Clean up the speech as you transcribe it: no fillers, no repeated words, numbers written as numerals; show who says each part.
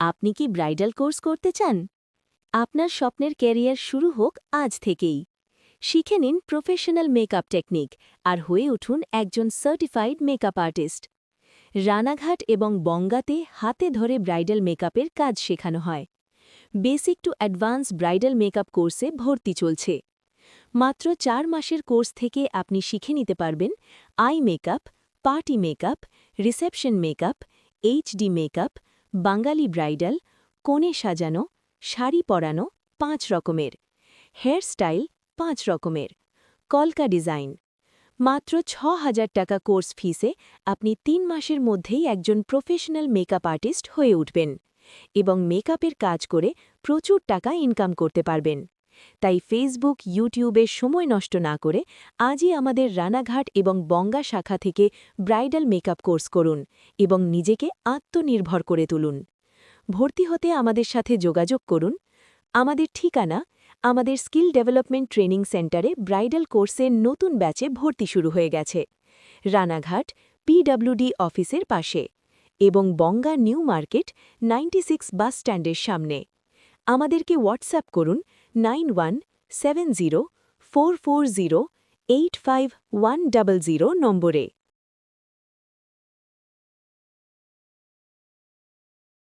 Speaker 1: আপনি কি bridal course করতে চান? আপনার স্বপ্নের ক্যারিয়ার শুরু হোক আজ থেকেই। শিখে নিন প্রফেশনাল মেকআপ টেকনিক আর হয়ে উঠুন একজন সার্টিফাইড মেকআপ আর্টিস্ট। রানাঘাট এবং বঙ্গাতে হাতে ধরে ব্রাইডাল মেকআপের কাজ শেখানো হয়। Basic to advance bridal makeup কোর্সে ভর্তি চলছে। মাত্র 4 মাসের কোর্স থেকে আপনি শিখে নিতে পারবেন eye makeup, party makeup, reception makeup, HD makeup, Bangali bridal, কোণে সাজানো, শাড়ি পরানো 5 রকমের, হেয়ার স্টাইল 5 রকমের, কলকা ডিজাইন। মাত্র 6,000 টাকা কোর্স ফিসে আপনি 3 মাসের মধ্যেই একজন প্রফেশনাল মেকআপ আর্টিস্ট হয়ে উঠবেন এবং মেকআপের কাজ করে প্রচুর টাকা ইনকাম করতে পারবেন। তাই ফেসবুক, ইউটিউবে সময় নষ্ট না করে আজই আমাদের রানাঘাট এবং বঙ্গা শাখা থেকে ব্রাইডাল মেকআপ কোর্স করুন এবং নিজেকে আত্মনির্ভর করে তুলুন। ভর্তি হতে আমাদের সাথে যোগাযোগ করুন। আমাদের ঠিকানা আমাদের স্কিল ডেভেলপমেন্ট ট্রেনিং সেন্টারে ব্রাইডাল কোর্সের নতুন ব্যাচে ভর্তি শুরু হয়ে গেছে। রানাঘাট পিডব্লিউডি অফিসের পাশে এবং বঙ্গা নিউ মার্কেট 96 বাস স্ট্যান্ডের সামনে। আমাদেরকে হোয়াটসঅ্যাপ করুন 917044085100 নম্বরে।